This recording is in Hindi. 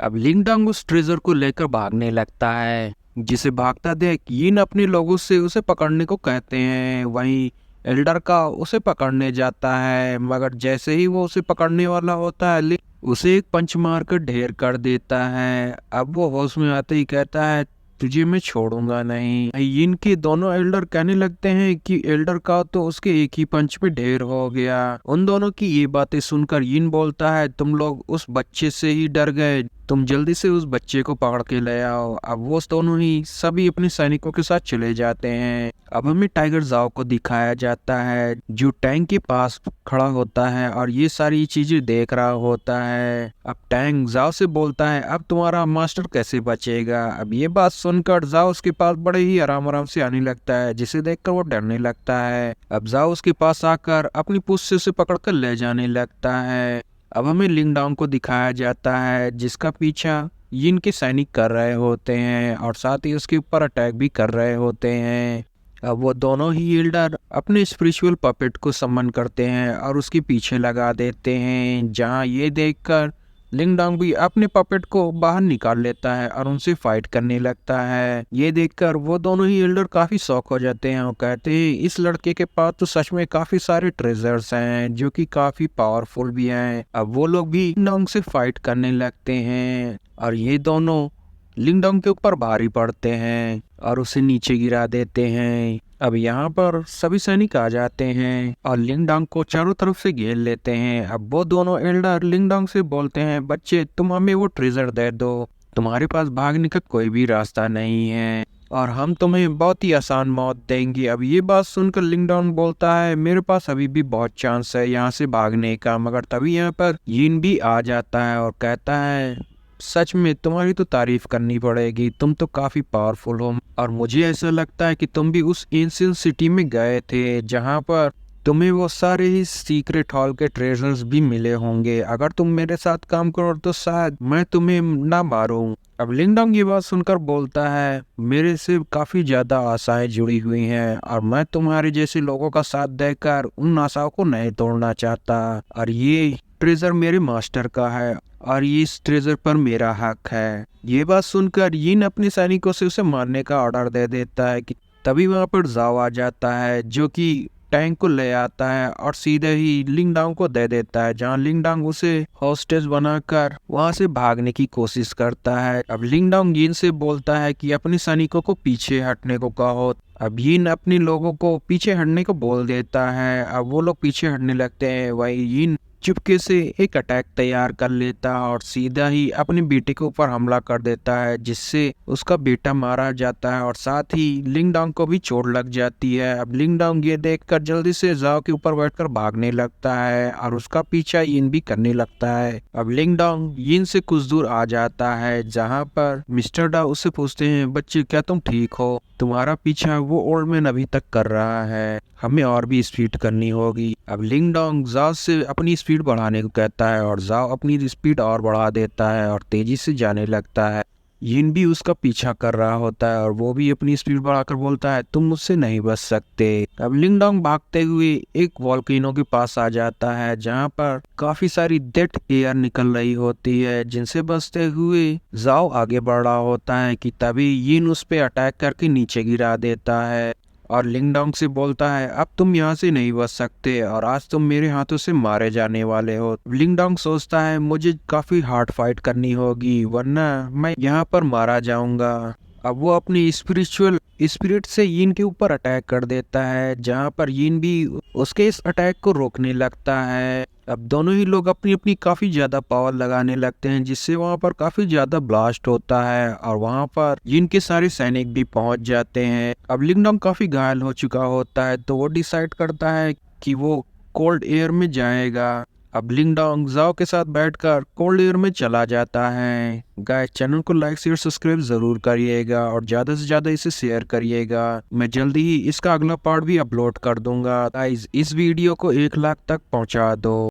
अब लिंगडंग उस ट्रेजर को लेकर भागने लगता है। जिसे भागता देख यिन अपने लोगों से उसे पकड़ने को कहते हैं। वहीं एल्डर का उसे पकड़ने जाता है, मगर जैसे ही वो उसे पकड़ने वाला होता है उसे एक पंच मार कर ढेर कर देता है। अब वो होश में आते ही कहता है, तुझे मैं छोड़ूंगा नहीं। यिन के दोनों एल्डर कहने लगते हैं कि एल्डर का तो उसके एक ही पंच पे ढेर हो गया। उन दोनों की ये बातें सुनकर यिन बोलता है, तुम लोग उस बच्चे से ही डर गए, तुम जल्दी से उस बच्चे को पकड़ के ले आओ। अब वो दोनों ही सभी अपने सैनिकों के साथ चले जाते हैं। अब हमें टाइगर जाओ को दिखाया जाता है, जो टैंक के पास खड़ा होता है और ये सारी चीजें देख रहा होता है। अब टैंक जाओ से बोलता है, अब तुम्हारा मास्टर कैसे बचेगा। अब ये बात सुनकर जाओ उसके पास बड़े ही आराम आराम से आने लगता है, जिसे देखकर वो डरने लगता है। अब जाओ उसके पास आकर अपनी पूंछ से उसे पकड़कर ले जाने लगता है। अब हमें लिंगडोंग को दिखाया जाता है, जिसका पीछा यिन के सैनिक कर रहे होते हैं और साथ ही उसके ऊपर अटैक भी कर रहे होते हैं। अब वो दोनों ही एल्डर अपने स्पिरिचुअल पपेट को समन करते हैं और उसके पीछे लगा देते हैं, जहां ये देखकर लिंगडोंग भी अपने पपेट को बाहर निकाल लेता है और उनसे फाइट करने लगता है। ये देखकर वो दोनों ही एल्डर काफी शौक हो जाते हैं और कहते हैं, इस लड़के के पास तो सच में काफी सारे ट्रेजर्स हैं, जो कि काफी पावरफुल भी हैं। अब वो लोग भी लिंगडोंग से फाइट करने लगते हैं और ये दोनों लिंगडोंग के ऊपर भारी पड़ते हैं और उसे नीचे गिरा देते हैं। अब यहाँ पर सभी सैनिक आ जाते हैं और लिंगडोंग को चारों तरफ से घेर लेते हैं। अब वो दोनों एल्डर लिंगडोंग से बोलते हैं, बच्चे तुम हमें वो ट्रेजर दे दो, तुम्हारे पास भागने का कोई भी रास्ता नहीं है और हम तुम्हें बहुत ही आसान मौत देंगे। अब ये बात सुनकर लिंगडोंग बोलता है, मेरे पास अभी भी बहुत चांस है यहाँ से भागने का। मगर तभी यहाँ पर यिन भी आ जाता है और कहता है, सच में तुम्हारी तो तारीफ करनी पड़ेगी, तुम तो काफी पावरफुल हो और मुझे ऐसा लगता है कि तुम भी उस एंशिएंट सिटी में गए थे, जहां पर तुम्हें वो सारे ही सीक्रेट हॉल के ट्रेजर्स भी मिले होंगे। अगर तुम मेरे साथ काम करो तो शायद मैं तुम्हें ना मारूं। अब लिंगडोंग ये बात सुनकर बोलता है, मेरे से काफी ज्यादा आशाएं जुड़ी हुई हैं और मैं तुम्हारे जैसे लोगों का साथ देकर उन आशाओं को नहीं तोड़ना चाहता और ये ट्रेजर मेरे मास्टर का है और ये इस ट्रेजर पर मेरा हक है। ये बात सुनकर यिन अपने सैनिकों से उसे मारने का ऑर्डर दे देता है कि तभी वहां पर जाओ आ जाता है, जो कि टैंक को ले आता है और सीधे ही लिंगडोंग को दे देता है, जहां लिंगडोंग उसे हॉस्टेज बनाकर वहां से भागने की कोशिश करता है। अब लिंगडोंग यिन से बोलता है कि अपने सैनिकों को पीछे हटने को कहो। अब यिन अपने लोगों को पीछे हटने को बोल देता है। अब वो लोग पीछे हटने लगते हैं। वही यिन चुपके से एक अटैक तैयार कर लेता है और सीधा ही अपने बेटे के ऊपर हमला कर देता है, जिससे उसका बेटा मारा जाता है और साथ ही लिंगडोंग को भी चोट लग जाती है। अब लिंगडोंग ये देखकर जल्दी से जाओ के ऊपर बैठकर भागने लगता है और उसका पीछा यिन भी करने लगता है। अब लिंगडोंग यिन से कुछ दूर आ जाता है, जहाँ पर मिस्टर डा उससे पूछते हैं, बच्चे क्या तुम ठीक हो, तुम्हारा पीछा वो ओल्ड मैन अभी तक कर रहा है, हमें और भी स्पीड करनी होगी। अब लिंगडोंग जाओ से अपनी स्पीड बढ़ाने को कहता है और जाओ अपनी स्पीड और बढ़ा देता है और तेजी से जाने लगता है। यिन भी उसका पीछा कर रहा होता है और वो भी अपनी स्पीड बढ़ाकर बोलता है, तुम मुझसे नहीं बच सकते। अब लिंगडोंग भागते हुए एक वॉल्केनो के पास आ जाता है, जहाँ पर काफी सारी डेड एयर निकल रही होती है, जिनसे बचते हुए जाओ आगे बढ़ रहा होता है कि तभी यिन उस पे अटैक करके नीचे गिरा देता है और लिंगडोंग से बोलता है, अब तुम यहाँ से नहीं बच सकते और आज तुम मेरे हाथों से मारे जाने वाले हो। लिंगडोंग सोचता है, मुझे काफी हार्ड फाइट करनी होगी वरना मैं यहाँ पर मारा जाऊंगा। अब वो अपनी स्पिरिचुअल स्पिरिट से यिन के ऊपर अटैक कर देता है, जहाँ पर यिन भी उसके इस अटैक को रोकने लगता है। अब दोनों ही लोग अपनी अपनी काफी ज्यादा पावर लगाने लगते हैं, जिससे वहाँ पर काफी ज्यादा ब्लास्ट होता है और वहाँ पर यिन के सारे सैनिक भी पहुंच जाते हैं। अब लिंगडोंग काफी घायल हो चुका होता है, तो वो डिसाइड करता है कि वो कोल्ड एयर में जाएगा। अब लिंगडोंग जाओ के साथ बैठकर कोल्ड एयर में चला जाता है। गाइस, चैनल को लाइक शेयर सब्सक्राइब जरूर करिएगा और ज्यादा से ज्यादा इसे शेयर करिएगा। मैं जल्दी ही इसका अगला पार्ट भी अपलोड कर दूंगा। गाइस, इस वीडियो को 1 लाख तक पहुंचा दो।